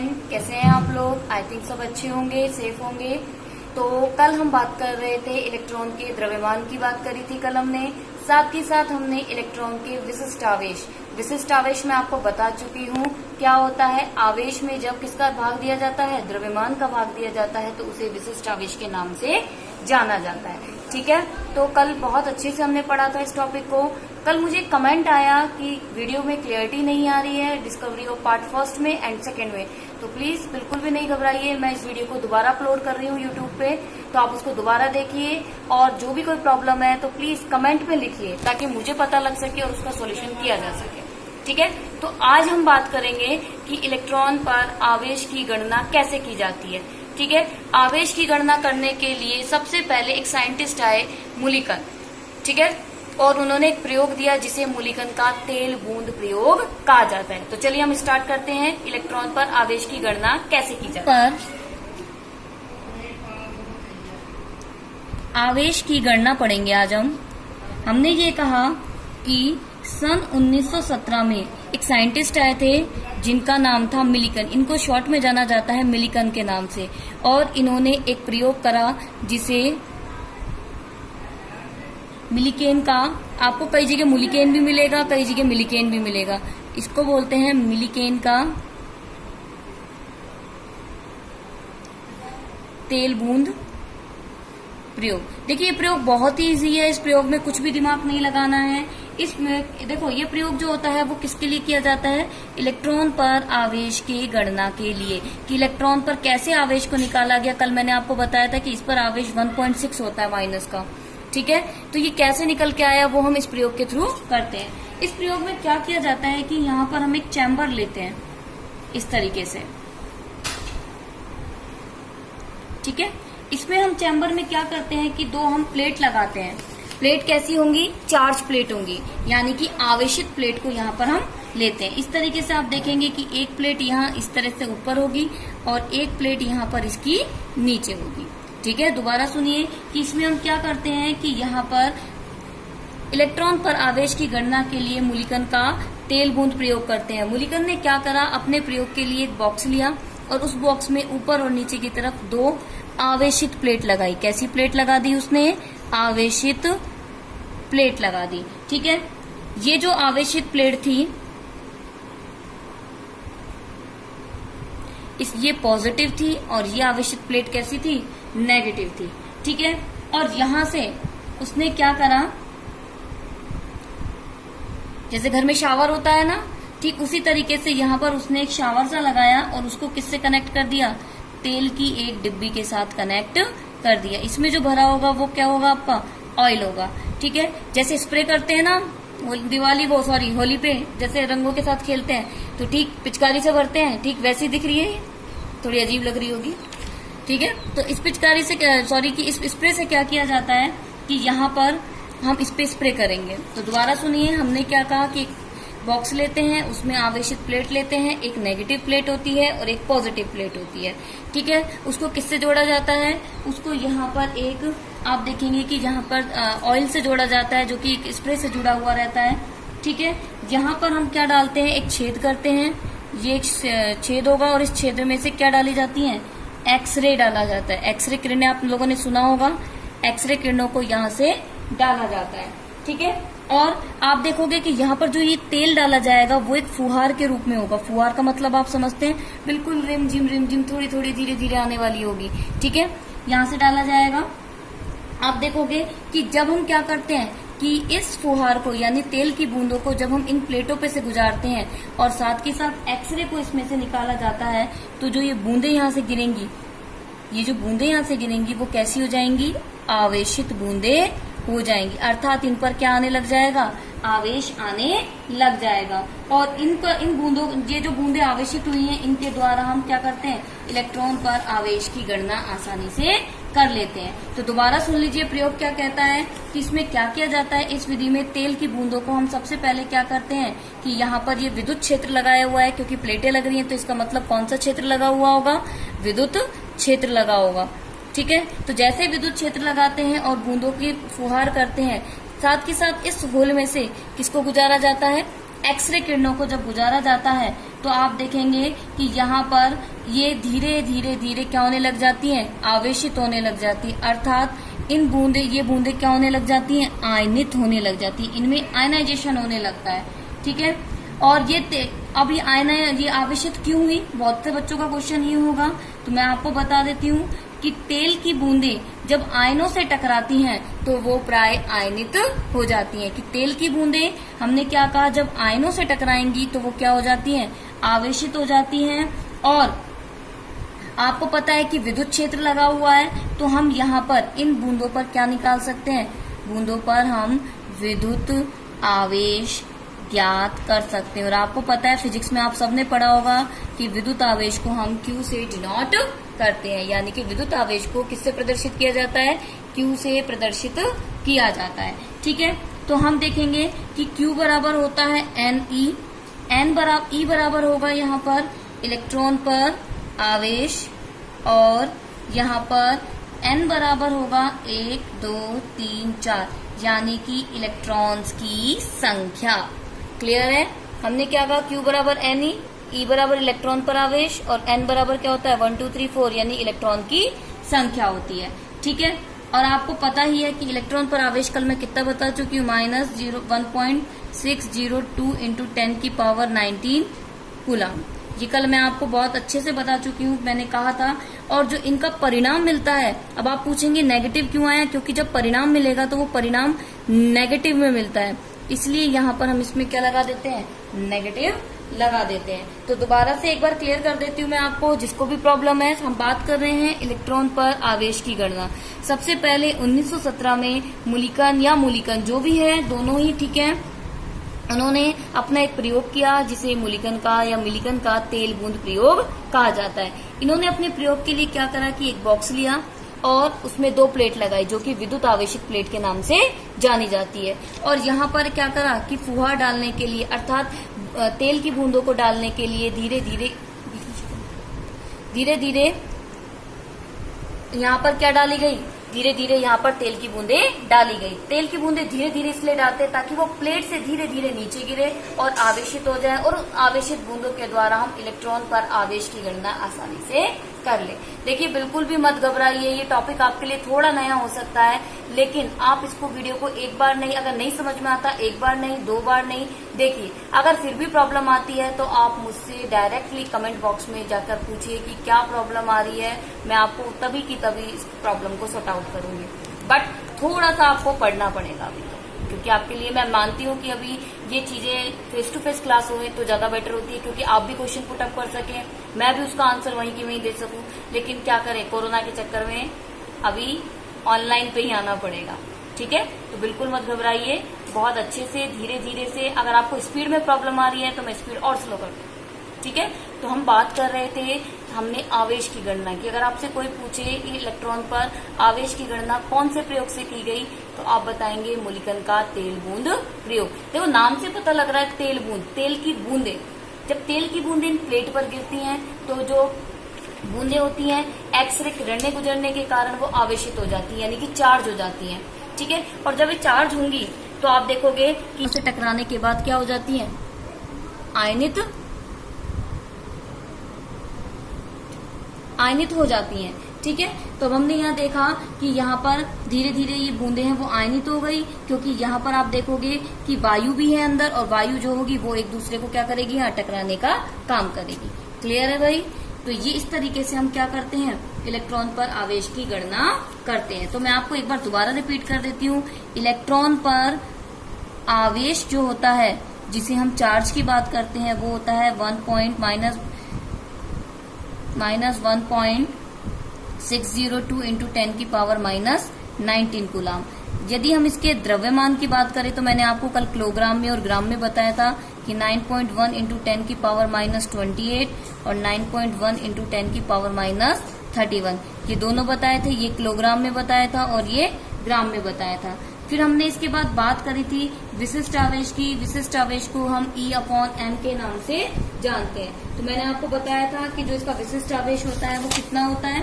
Friend, कैसे हैं आप लोग? आई थिंक सब अच्छे होंगे, सेफ होंगे। तो कल हम बात कर रहे थे इलेक्ट्रॉन के द्रव्यमान की बात करी थी कल हमने, साथ ही साथ हमने इलेक्ट्रॉन के विशिष्ट आवेश में आपको बता चुकी हूँ क्या होता है। आवेश में जब किसका भाग दिया जाता है, द्रव्यमान का भाग दिया जाता है, तो उसे विशिष्ट आवेश के नाम से जाना जाता है। ठीक है, तो कल बहुत अच्छे से हमने पढ़ा था इस टॉपिक को। कल मुझे कमेंट आया कि वीडियो में क्लियरिटी नहीं आ रही है डिस्कवरी ऑफ पार्ट फर्स्ट में एंड सेकंड में, तो प्लीज बिल्कुल भी नहीं घबराइए। मैं इस वीडियो को दोबारा अपलोड कर रही हूँ यूट्यूब पे, तो आप उसको दोबारा देखिए और जो भी कोई प्रॉब्लम है तो प्लीज कमेंट में लिखिए ताकि मुझे पता लग सके और उसका सोल्यूशन किया जा सके। ठीक है, तो आज हम बात करेंगे कि इलेक्ट्रॉन पर आवेश की गणना कैसे की जाती है। ठीक है, आवेश की गणना करने के लिए सबसे पहले एक साइंटिस्ट आए, मुलिकन। ठीक है, और उन्होंने एक प्रयोग दिया जिसे मुलिकन का तेल बूंद प्रयोग कहा जाता है। तो चलिए हम स्टार्ट करते हैं इलेक्ट्रॉन पर आवेश की गणना कैसे की जाती है। आवेश की गणना पढ़ेंगे आज हमने ये कहा कि सन 1917 में एक साइंटिस्ट आए थे जिनका नाम था मिलिकन। इनको शॉर्ट में जाना जाता है मिलिकन के नाम से, और इन्होंने एक प्रयोग करा जिसे मिलिकेन का, आपको कई जगह मुलिकेन भी मिलेगा, कई जगह मिलिकेन भी मिलेगा। इसको बोलते हैं मिलिकेन का तेल बूंद प्रयोग। देखिए ये प्रयोग बहुत ही इजी है, इस प्रयोग में कुछ भी दिमाग नहीं लगाना है। इसमें देखो ये प्रयोग जो होता है वो किसके लिए किया जाता है, इलेक्ट्रॉन पर आवेश की गणना के लिए, कि इलेक्ट्रॉन पर कैसे आवेश को निकाला गया। कल मैंने आपको बताया था कि इस पर आवेश 1.6 होता है माइनस का। ठीक है, तो ये कैसे निकल के आया वो हम इस प्रयोग के थ्रू करते हैं। इस प्रयोग में क्या किया जाता है कि यहाँ पर हम एक चैम्बर लेते हैं इस तरीके से। ठीक है, इसमें हम चैम्बर में क्या करते हैं कि दो हम प्लेट लगाते हैं। प्लेट कैसी होंगी, चार्ज प्लेट होंगी, यानी कि आवेशित प्लेट को यहाँ पर हम लेते हैं। इस तरीके से आप देखेंगे कि एक प्लेट यहाँ इस तरह से ऊपर होगी और एक प्लेट यहाँ पर इसकी नीचे होगी। ठीक है, दोबारा सुनिए कि इसमें हम क्या करते हैं कि यहाँ पर इलेक्ट्रॉन पर आवेश की गणना के लिए मुलिकन का तेल बूंद प्रयोग करते हैं। मुलिकन ने क्या करा, अपने प्रयोग के लिए एक बॉक्स लिया और उस बॉक्स में ऊपर और नीचे की तरफ दो आवेशित प्लेट लगाई। कैसी प्लेट लगा दी उसने, आवेशित प्लेट लगा दी। ठीक है, ये जो आवेशित प्लेट थी ये पॉजिटिव थी और ये आवेशित प्लेट कैसी थी, नेगेटिव थी। ठीक है, और यहां से उसने क्या करा, जैसे घर में शावर होता है ना, ठीक उसी तरीके से यहाँ पर उसने एक शावर सा लगाया और उसको किससे कनेक्ट कर दिया, तेल की एक डिब्बी के साथ कनेक्ट कर दिया। इसमें जो भरा होगा वो क्या होगा, आपका ऑयल होगा। ठीक है, जैसे स्प्रे करते हैं ना होली पे जैसे रंगों के साथ खेलते हैं, तो ठीक पिचकारी से भरते हैं, ठीक वैसी दिख रही है, थोड़ी अजीब लग रही होगी। ठीक है, तो इस पिचकारी से इस स्प्रे से क्या किया जाता है कि यहाँ पर हम इस पे स्प्रे करेंगे। तो दोबारा सुनिए, हमने क्या कहा कि बॉक्स लेते हैं, उसमें आवेशित प्लेट लेते हैं, एक नेगेटिव प्लेट होती है और एक पॉजिटिव प्लेट होती है। ठीक है, उसको किससे जोड़ा जाता है, उसको यहाँ पर एक आप देखेंगे कि यहाँ पर ऑयल से जोड़ा जाता है जो कि एक स्प्रे से जुड़ा हुआ रहता है। ठीक है, यहाँ पर हम क्या डालते हैं, एक छेद करते हैं, ये एक छेद होगा और इस छेद में से क्या डाली जाती है, एक्सरे डाला जाता है। एक्सरे किरणें आप लोगों ने सुना होगा, एक्सरे किरणों को यहाँ से डाला जाता है। ठीक है, और आप देखोगे कि यहाँ पर जो ये तेल डाला जाएगा वो एक फुहार के रूप में होगा। फुहार का मतलब आप समझते हैं, बिल्कुल रिम झिम थोड़ी थोड़ी धीरे धीरे आने वाली होगी। ठीक है, यहाँ से डाला जाएगा। आप देखोगे कि जब हम क्या करते हैं कि इस फुहार को यानी तेल की बूंदों को जब हम इन प्लेटों पे से गुजारते हैं और साथ के साथ एक्सरे को इसमें से निकाला जाता है, तो जो ये बूंदे यहाँ से गिरेंगी, ये जो बूंदे यहाँ से गिरेंगी वो कैसी हो जाएंगी, आवेशित बूंदे हो जाएंगी। अर्थात इन पर क्या आने लग जाएगा, आवेश आने लग जाएगा। और इन बूंदों, ये जो बूंदे आवेशित हुई हैं, इनके द्वारा हम क्या करते हैं, इलेक्ट्रॉन पर आवेश की गणना आसानी से कर लेते हैं। तो दोबारा सुन लीजिए प्रयोग क्या कहता है कि इसमें क्या किया जाता है। इस विधि में तेल की बूंदों को हम सबसे पहले क्या करते हैं कि यहाँ पर ये विद्युत क्षेत्र लगाया हुआ है, क्योंकि प्लेटें लग रही हैं तो इसका मतलब कौन सा क्षेत्र लगा हुआ होगा, विद्युत क्षेत्र लगा होगा। ठीक है, तो जैसे विद्युत क्षेत्र लगाते हैं और बूंदों की फुहार करते हैं, साथ ही साथ इस होल में से किसको गुजारा जाता है, एक्सरे किरणों को जब गुजारा जाता है तो आप देखेंगे कि यहाँ पर ये धीरे धीरे धीरे क्या होने लग जाती हैं, आवेशित होने लग जाती है, अर्थात ये बूंदे क्या होने लग जाती हैं, आयनित होने लग जाती है, इनमें आयनाइजेशन होने लगता है। ठीक है, और अब ये आवेशित क्यों हुई, बहुत से बच्चों का क्वेश्चन ये होगा, तो मैं आपको बता देती हूँ कि तेल की बूंदे जब आयनों से टकराती हैं तो वो प्राय आयनित हो जाती हैं। कि तेल की बूंदे हमने क्या कहा, जब आयनों से टकराएंगी तो वो क्या हो जाती हैं, आवेशित हो जाती हैं। और आपको पता है कि विद्युत क्षेत्र लगा हुआ है, तो हम यहाँ पर इन बूंदों पर क्या निकाल सकते हैं, बूंदों पर हम विद्युत आवेश ज्ञात कर सकते हैं। और आपको पता है फिजिक्स में आप सबने पढ़ा होगा कि विद्युत आवेश को हम Q से डिनोट करते हैं, यानी कि विद्युत आवेश को किससे प्रदर्शित किया जाता है, Q से प्रदर्शित किया जाता है। ठीक है, तो हम देखेंगे कि Q बराबर होता है NE, E बराबर होगा यहाँ पर इलेक्ट्रॉन पर आवेश, और यहाँ पर N बराबर होगा 1 2 3 4, यानी कि इलेक्ट्रॉन्स की संख्या। क्लियर है, हमने क्या कहा, Q बराबर NE, E बराबर इलेक्ट्रॉन पर आवेश, और N बराबर क्या होता है 1 2 3 4, यानी इलेक्ट्रॉन की संख्या होती है। ठीक है, और आपको पता ही है कि इलेक्ट्रॉन पर आवेश कल मैं कितना बता चुकी हूँ, -1.602 इंटू 10 की पावर 19 कूलम। ये कल मैं आपको बहुत अच्छे से बता चुकी हूँ, मैंने कहा था। और जो इनका परिणाम मिलता है, अब आप पूछेंगे नेगेटिव क्यों आया, क्योंकि जब परिणाम मिलेगा तो वो परिणाम नेगेटिव में मिलता है, इसलिए यहाँ पर हम इसमें क्या लगा देते हैं, नेगेटिव लगा देते हैं। तो दोबारा से एक बार क्लियर कर देती हूँ मैं आपको, जिसको भी प्रॉब्लम है। हम बात कर रहे हैं इलेक्ट्रॉन पर आवेश की गणना। सबसे पहले 1917 में मूलिकन जो भी है, दोनों ही ठीक है, उन्होंने अपना एक प्रयोग किया जिसे मूलिकन का तेल बूंद प्रयोग कहा जाता है। इन्होंने अपने प्रयोग के लिए क्या करा कि एक बॉक्स लिया और उसमें 2 प्लेट लगाई, जो कि विद्युत आवेशित प्लेट के नाम से जानी जाती है। और यहाँ पर क्या करा कि फुहार डालने के लिए, अर्थात तेल की बूंदों को डालने के लिए धीरे धीरे यहाँ पर क्या डाली गई, धीरे धीरे यहाँ पर तेल की बूंदे डाली गई। तेल की बूंदे धीरे धीरे इसलिए डालते ताकि वो प्लेट से धीरे धीरे नीचे गिरे और आवेशित हो जाए, और आवेशित बूंदों के द्वारा हम इलेक्ट्रॉन पर आवेश की गणना आसानी से कर ले। देखिए, बिल्कुल भी मत घबराइए, ये टॉपिक आपके लिए थोड़ा नया हो सकता है, लेकिन आप इसको वीडियो को एक बार नहीं, अगर नहीं समझ में आता एक बार नहीं 2 बार नहीं देखिए। अगर फिर भी प्रॉब्लम आती है तो आप मुझसे डायरेक्टली कमेंट बॉक्स में जाकर पूछिए कि क्या प्रॉब्लम आ रही है, मैं आपको तभी की तभी इस प्रॉब्लम को सॉर्ट आउट करूंगी। बट थोड़ा सा आपको पढ़ना पड़ेगा अभी तो, क्योंकि आपके लिए मैं मानती हूँ कि अभी ये चीजें फेस टू फेस क्लास हो तो ज्यादा बेटर होती है, क्योंकि आप भी क्वेश्चन पुट अप कर सकें, मैं भी उसका आंसर वहीं की वहीं दे सकूं। लेकिन क्या करें, कोरोना के चक्कर में अभी ऑनलाइन पे ही आना पड़ेगा। ठीक है, तो बिल्कुल मत घबराइए, बहुत अच्छे से धीरे धीरे से। अगर आपको स्पीड में प्रॉब्लम आ रही है तो मैं स्पीड और स्लो कर दूँ। ठीक है, तो हम बात कर रहे थे, हमने आवेश की गणना की। अगर आपसे कोई पूछे इलेक्ट्रॉन पर आवेश की गणना कौन से प्रयोग से की गई, तो आप बताएंगे मूलिकन का तेल बूंद प्रयोग। देखो, नाम से पता लग रहा है तेल बूंद, तेल की बूंदे। जब तेल की बूंदे इन प्लेट पर गिरती हैं तो जो बूंदे होती हैं एक्सरे किरण में गुजरने के कारण वो आवेशित हो जाती है, यानी कि चार्ज हो जाती हैं। ठीक है, और जब ये चार्ज होंगी तो आप देखोगे कि उसे टकराने के बाद क्या हो जाती हैं, आयनित हो जाती हैं। ठीक है, तो अब हमने यहाँ देखा कि यहाँ पर धीरे धीरे ये बूंदे हैं वो आयनित हो गई, क्योंकि यहाँ पर आप देखोगे कि वायु भी है अंदर, और वायु जो होगी वो एक दूसरे को क्या करेगी, यहाँ टकराने का काम करेगी। क्लियर है भाई? तो ये इस तरीके से हम क्या करते हैं, इलेक्ट्रॉन पर आवेश की गणना करते हैं। तो मैं आपको एक बार दोबारा रिपीट कर देती हूँ। इलेक्ट्रॉन पर आवेश जो होता है, जिसे हम चार्ज की बात करते हैं, वो होता है -1.602 इंटू 10 की पावर -19 कूलम। यदि हम इसके द्रव्यमान की बात करें तो मैंने आपको कल किलोग्राम में और ग्राम में बताया था कि 9.1 इंटू 10 की पावर -28 और 9.1 इंटू 10 की पावर -31, ये दोनों बताए थे। ये किलोग्राम में बताया था और ये ग्राम में बताया था। फिर हमने इसके बाद बात करी थी विशिष्ट आवेश की। विशिष्ट आवेश को हम E/m के नाम से जानते हैं। तो मैंने आपको बताया था कि जो इसका विशिष्ट आवेश होता है वो कितना होता है,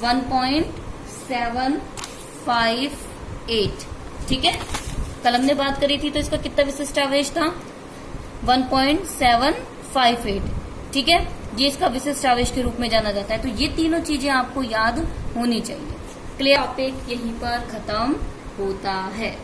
1.758। ठीक है, कल हमने बात करी थी तो इसका कितना विशिष्ट आवेश था, 1.758। 5 8। ठीक है, ये इसका विशिष्ट आवेश के रूप में जाना जाता है। तो ये तीनों चीजें आपको याद होनी चाहिए। क्लियर? टॉपिक यहीं पर खत्म होता है।